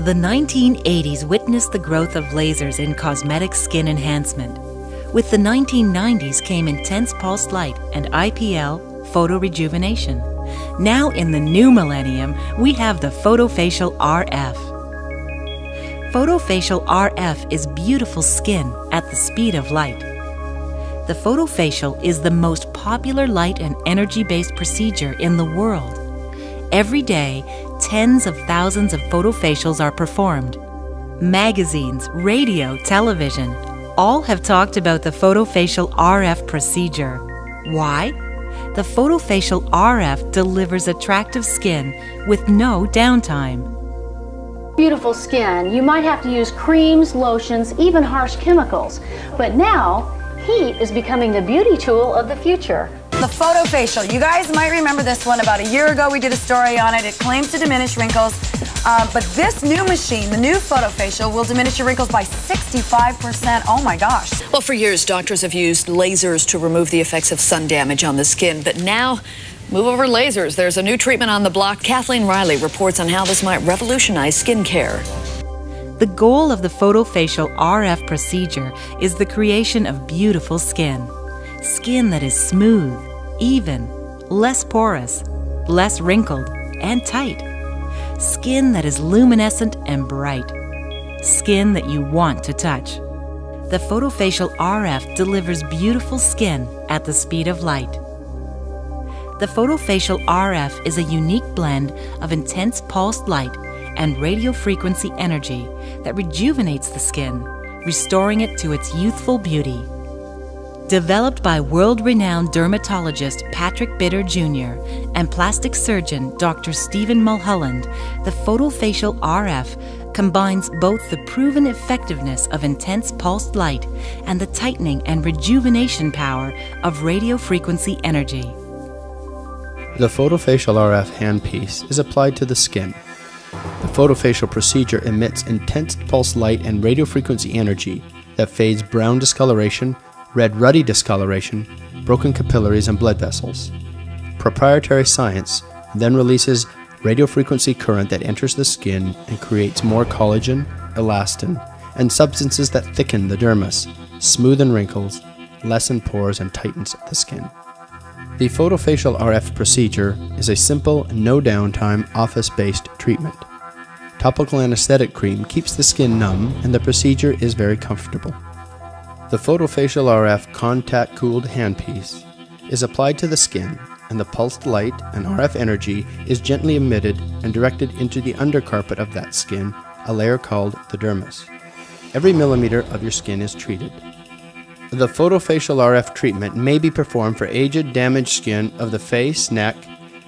The 1980s witnessed the growth of lasers in cosmetic skin enhancement. With the 1990s came intense pulsed light and IPL photorejuvenation. Now in the new millennium, we have the PhotoFacial RF. PhotoFacial RF is beautiful skin at the speed of light. The PhotoFacial is the most popular light and energy-based procedure in the world. Every day, tens of thousands of PhotoFacials are performed. Magazines, radio, television, all have talked about the PhotoFacial RF procedure. Why? The PhotoFacial RF delivers attractive skin with no downtime. Beautiful skin, you might have to use creams, lotions, even harsh chemicals. But now, heat is becoming the beauty tool of the future. The PhotoFacial. You guys might remember this one. About a year ago, we did a story on it. It claims to diminish wrinkles. But this new machine, the new PhotoFacial, will diminish your wrinkles by 65%. Oh my gosh. Well, for years, doctors have used lasers to remove the effects of sun damage on the skin. But now, move over lasers. There's a new treatment on the block. Kathleen Riley reports on how this might revolutionize skincare. The goal of the PhotoFacial RF procedure is the creation of beautiful skin. Skin that is smooth, even, less porous, less wrinkled, and tight. Skin that is luminescent and bright. Skin that you want to touch. The PhotoFacial RF delivers beautiful skin at the speed of light. The PhotoFacial RF is a unique blend of intense pulsed light and radiofrequency energy that rejuvenates the skin, restoring it to its youthful beauty. Developed by world-renowned dermatologist Patrick Bitter Jr. and plastic surgeon Dr. Stephen Mulholland, the PhotoFacial RF combines both the proven effectiveness of intense pulsed light and the tightening and rejuvenation power of radiofrequency energy. The PhotoFacial RF handpiece is applied to the skin. The PhotoFacial procedure emits intense pulse light and radiofrequency energy that fades brown discoloration, red ruddy discoloration, broken capillaries, and blood vessels. Proprietary science then releases radiofrequency current that enters the skin and creates more collagen, elastin, and substances that thicken the dermis, smoothen wrinkles, lessen pores, and tightens the skin. The PhotoFacial RF procedure is a simple, no downtime, office-based treatment. Topical anesthetic cream keeps the skin numb, and the procedure is very comfortable. The PhotoFacial RF contact-cooled handpiece is applied to the skin, and the pulsed light and RF energy is gently emitted and directed into the undercarpet of that skin, a layer called the dermis. Every millimeter of your skin is treated. The PhotoFacial RF treatment may be performed for aged, damaged skin of the face, neck,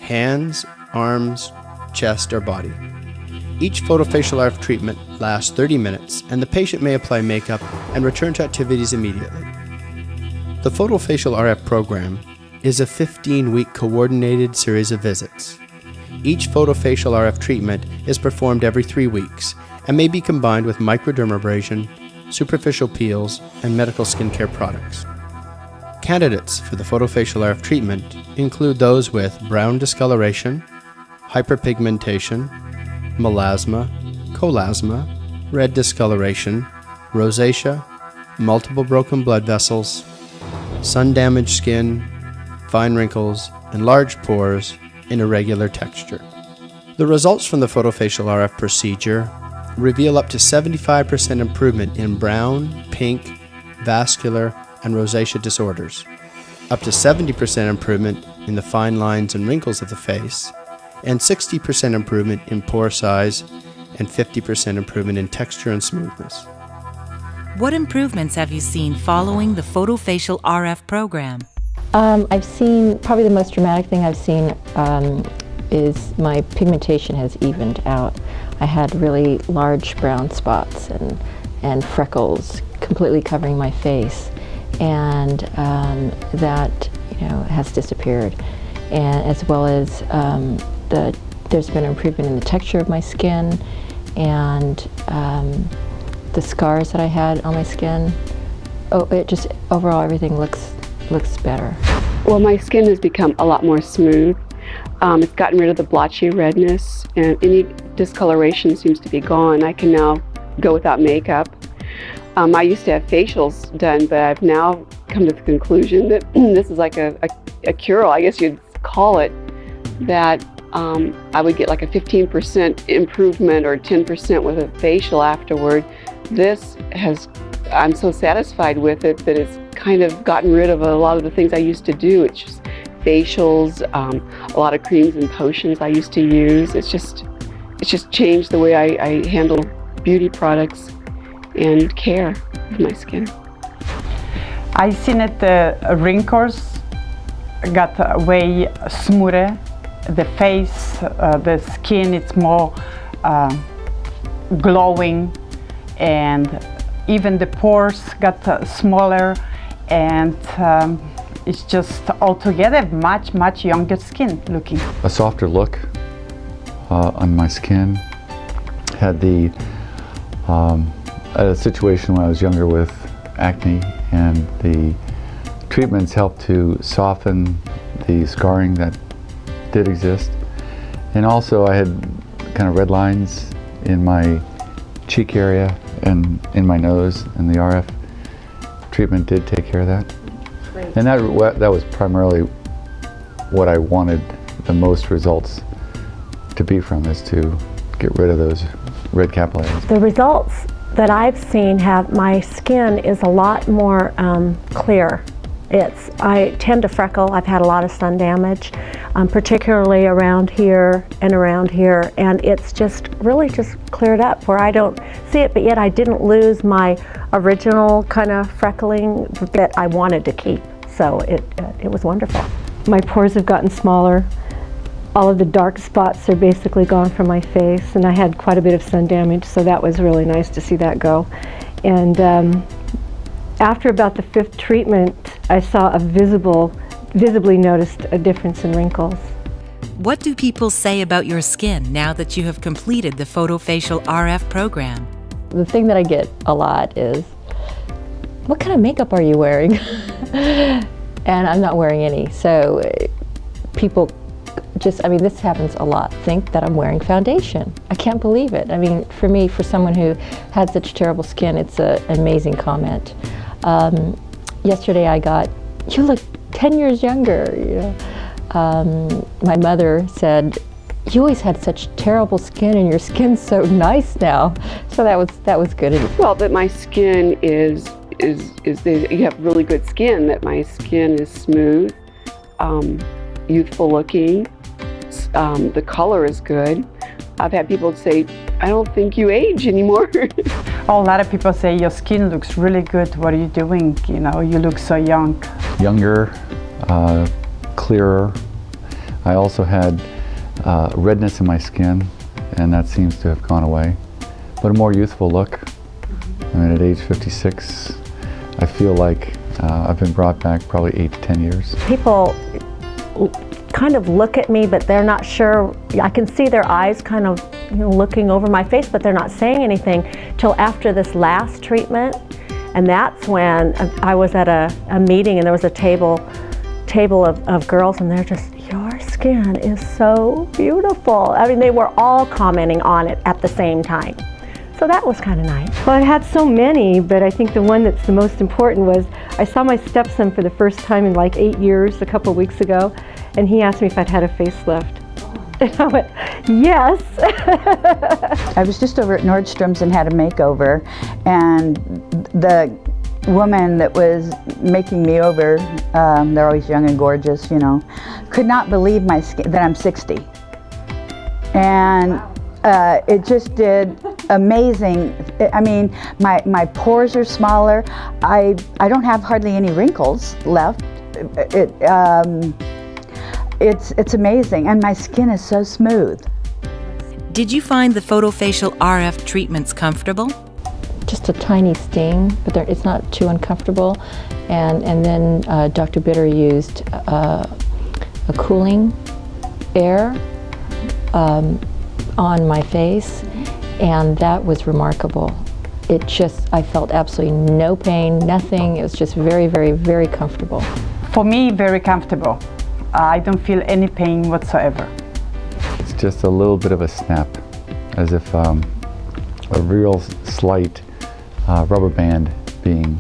hands, arms, chest, or body. Each PhotoFacial RF treatment lasts 30 minutes, and the patient may apply makeup and return to activities immediately. The PhotoFacial RF program is a 15-week coordinated series of visits. Each PhotoFacial RF treatment is performed every 3 weeks and may be combined with microdermabrasion, superficial peels, and medical skincare products. Candidates for the PhotoFacial RF treatment include those with brown discoloration, hyperpigmentation, melasma, cholasma, red discoloration, rosacea, multiple broken blood vessels, sun-damaged skin, fine wrinkles, and large pores in irregular texture. The results from the PhotoFacial RF procedure reveal up to 75% improvement in brown, pink, vascular, and rosacea disorders, up to 70% improvement in the fine lines and wrinkles of the face, and 60% improvement in pore size, and 50% improvement in texture and smoothness. What improvements have you seen following the PhotoFacial RF program? I've seen, probably the most dramatic thing I've seen is my pigmentation has evened out. I had really large brown spots and freckles completely covering my face, and that has disappeared, and as well as there's been an improvement in the texture of my skin, and the scars that I had on my skin. It just overall everything looks better. Well, my skin has become a lot more smooth. It's gotten rid of the blotchy redness, and any discoloration seems to be gone. I can now go without makeup. I used to have facials done, but I've now come to the conclusion that this is like a cure, I guess you'd call it, that I would get like a 15% improvement or 10% with a facial afterward. This has, I'm so satisfied with it that it's kind of gotten rid of a lot of the things I used to do. It's just facials, a lot of creams and potions I used to use. It's just changed the way I handle beauty products and care of my skin. I seen it, the wrinkles got way smoother. The face, the skin, it's more glowing, and even the pores got smaller, and it's just altogether much younger skin looking. A softer look on my skin. Had the a situation when I was younger with acne, and the treatments helped to soften the scarring that did exist. And also I had kind of red lines in my cheek area and in my nose, and the RF treatment did take care of that. Great. And that was primarily what I wanted the most results to be from, is to get rid of those red capillaries. The results that I've seen have, my skin is a lot more clear. I tend to freckle. I've had a lot of sun damage, particularly around here and around here, and it's just really just cleared up where I don't see it, but yet I didn't lose my original kind of freckling that I wanted to keep. So it was wonderful. My pores have gotten smaller. All of the dark spots are basically gone from my face, and I had quite a bit of sun damage, so that was really nice to see that go. And after about the 5th treatment, I saw a visibly noticed a difference in wrinkles. What do people say about your skin now that you have completed the PhotoFacial RF program? The thing that I get a lot is, what kind of makeup are you wearing? And I'm not wearing any. So people just, I mean, this happens a lot, think that I'm wearing foundation. I can't believe it. I mean, for me, for someone who had such terrible skin, it's an amazing comment. Yesterday I got, you look 10 years younger, you know. My mother said, you always had such terrible skin and your skin's so nice now. So that was good. Well, that my skin is you have really good skin, that my skin is smooth, youthful looking, the color is good. I've had people say, I don't think you age anymore. Oh, a lot of people say your skin looks really good. What are you doing? You know, you look so young. Younger, Clearer. I also had redness in my skin, and that seems to have gone away. But a more youthful look. I mean, at age 56, I feel like I've been brought back probably 8 to 10 years. People kind of look at me, but they're not sure. I can see their eyes kind of, you know, looking over my face, but they're not saying anything till after this last treatment. And that's when I was at a meeting, and there was a table of girls, and they're just, your skin is so beautiful. I mean, they were all commenting on it at the same time. So that was kind of nice. Well, I've had so many, but I think the one that's the most important was I saw my stepson for the first time in like 8 years a couple weeks ago, and he asked me if I'd had a facelift. And I went, yes. I was just over at Nordstrom's and had a makeover, and the woman that was making me over, they're always young and gorgeous, you know, could not believe my skin, that I'm 60. And it just did amazing. I mean, my pores are smaller. I don't have hardly any wrinkles left. It's amazing, and my skin is so smooth. Did you find the PhotoFacial RF treatments comfortable? Just a tiny sting, but it's not too uncomfortable. And then Dr. Bitter used a cooling air on my face, and that was remarkable. I felt absolutely no pain, nothing. It was just very, very, very comfortable. For me, very comfortable. I don't feel any pain whatsoever. It's just a little bit of a snap, as if a real slight rubber band being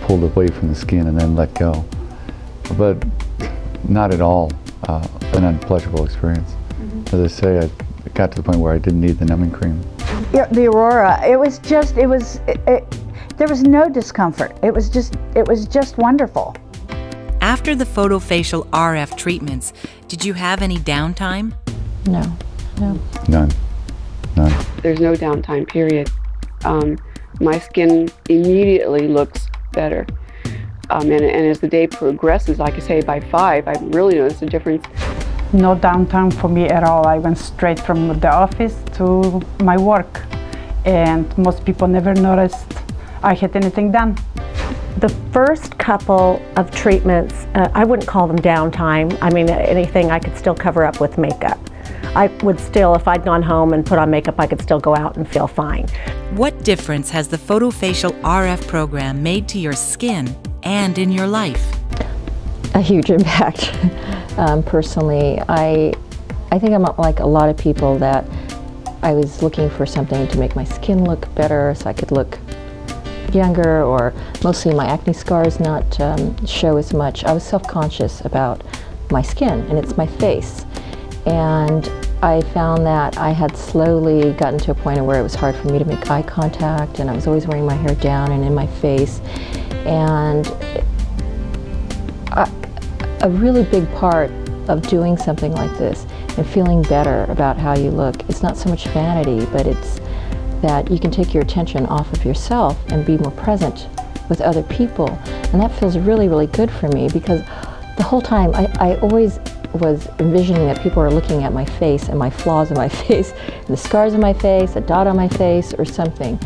pulled away from the skin and then let go. But not at all an unpleasurable experience. As I say, I got to the point where I didn't need the numbing cream. Yeah, the Aurora, there was no discomfort. It was just wonderful. After the PhotoFacial RF treatments, did you have any downtime? No. None. There's no downtime, period. My skin immediately looks better. And as the day progresses, like I say, by 5, I really notice a difference. No downtime for me at all. I went straight from the office to my work, and most people never noticed I had anything done. The first couple of treatments, I wouldn't call them downtime. I mean, anything I could still cover up with makeup. I would still, if I'd gone home and put on makeup, I could still go out and feel fine. What difference has the PhotoFacial RF program made to your skin and in your life? A huge impact. Personally, I think I'm like a lot of people that I was looking for something to make my skin look better so I could look younger, or mostly my acne scars not show as much. I was self-conscious about my skin, and it's my face. And I found that I had slowly gotten to a point where it was hard for me to make eye contact, and I was always wearing my hair down and in my face. And a really big part of doing something like this and feeling better about how you look, it's not so much vanity, but it's that you can take your attention off of yourself and be more present with other people. And that feels really, really good for me, because the whole time I always was envisioning that people are looking at my face and my flaws in my face, and the scars on my face, a dot on my face or something.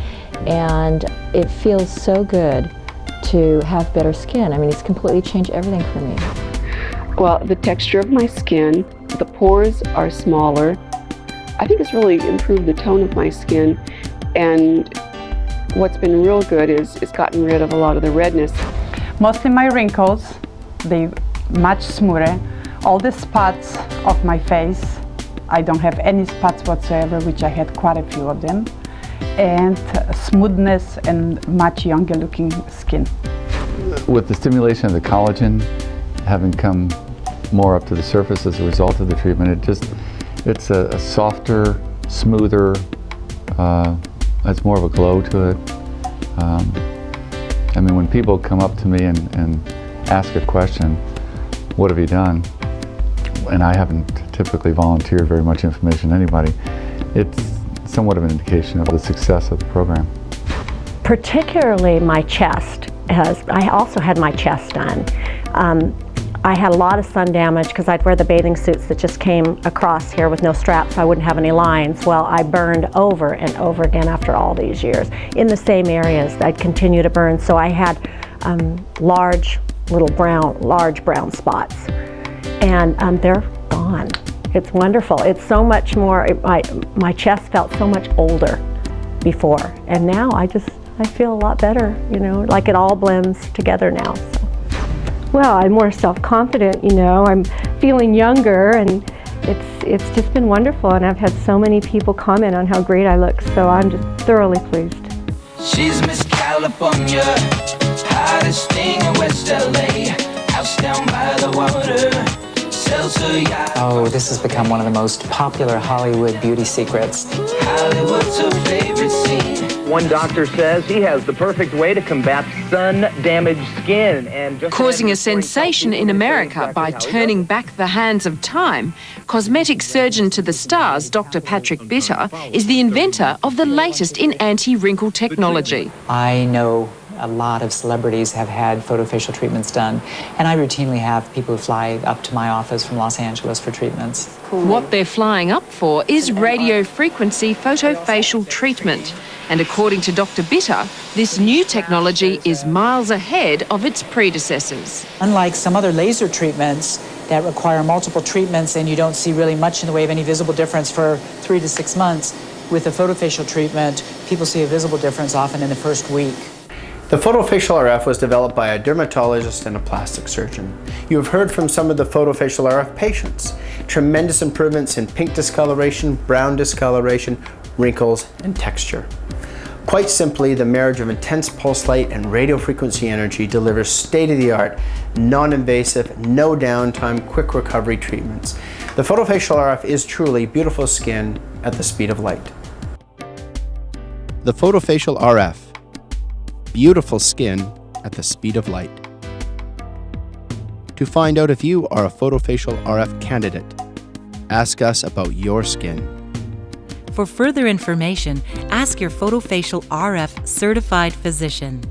And it feels so good to have better skin. I mean, it's completely changed everything for me. Well, the texture of my skin, the pores are smaller. I think it's really improved the tone of my skin, and what's been real good is it's gotten rid of a lot of the redness. Mostly my wrinkles, they much smoother. All the spots of my face, I don't have any spots whatsoever, which I had quite a few of them, and smoothness and much younger looking skin. With the stimulation of the collagen having come more up to the surface as a result of the treatment, it's a softer, smoother, has more of a glow to it. I mean, when people come up to me and ask a question, what have you done? And I haven't typically volunteered very much information to anybody. It's somewhat of an indication of the success of the program. Particularly my chest. I also had my chest done. I had a lot of sun damage because I'd wear the bathing suits that just came across here with no straps, so I wouldn't have any lines. Well, I burned over and over again after all these years in the same areas. I'd continue to burn, so I had large brown spots, and they're gone. It's wonderful. It's so much more. My chest felt so much older before, and now I feel a lot better. You know, like it all blends together now. So. Well, I'm more self-confident, you know, I'm feeling younger, and it's just been wonderful, and I've had so many people comment on how great I look, so I'm just thoroughly pleased. She's Miss California, hottest thing in West LA, house down by the water, sells her yacht. Oh, this has become one of the most popular Hollywood beauty secrets. Hollywood's her favorite scene. One doctor says he has the perfect way to combat sun-damaged skin. And causing a sensation in America by turning back the hands of time, cosmetic surgeon to the stars, Dr. Patrick Bitter, is the inventor of the latest in anti-wrinkle technology. I know a lot of celebrities have had photofacial treatments done, and I routinely have people who fly up to my office from Los Angeles for treatments. What they're flying up for is radio frequency photofacial treatment. And according to Dr. Bitter, this new technology is miles ahead of its predecessors. Unlike some other laser treatments that require multiple treatments and you don't see really much in the way of any visible difference for 3 to 6 months, with a photofacial treatment, people see a visible difference often in the first week. The PhotoFacial RF was developed by a dermatologist and a plastic surgeon. You have heard from some of the PhotoFacial RF patients. Tremendous improvements in pink discoloration, brown discoloration, wrinkles, and texture. Quite simply, the marriage of intense pulse light and radio frequency energy delivers state-of-the-art, non-invasive, no downtime, quick recovery treatments. The PhotoFacial RF is truly beautiful skin at the speed of light. The PhotoFacial RF. Beautiful skin at the speed of light. To find out if you are a PhotoFacial RF candidate, ask us about your skin. For further information, ask your PhotoFacial RF certified physician.